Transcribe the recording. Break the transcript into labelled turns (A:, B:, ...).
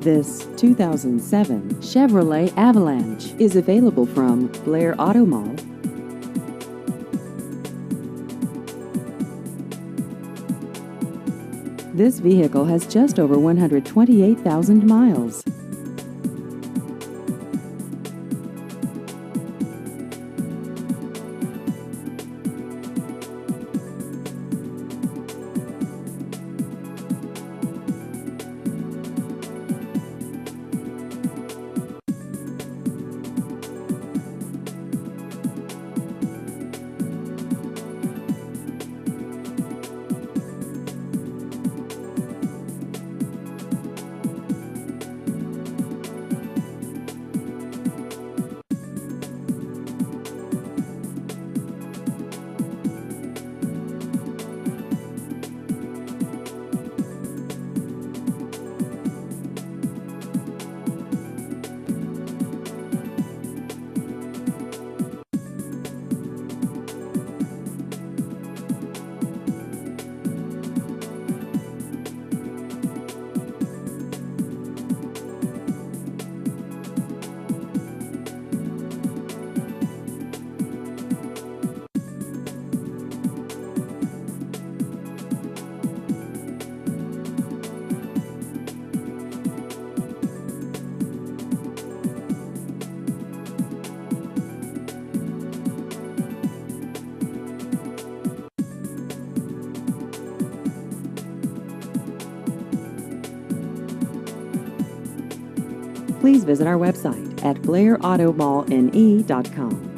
A: This 2007 Chevrolet Avalanche is available from Blair Auto Mall. This vehicle has just over 128,000 miles. Please visit our website at blairautomallne.com.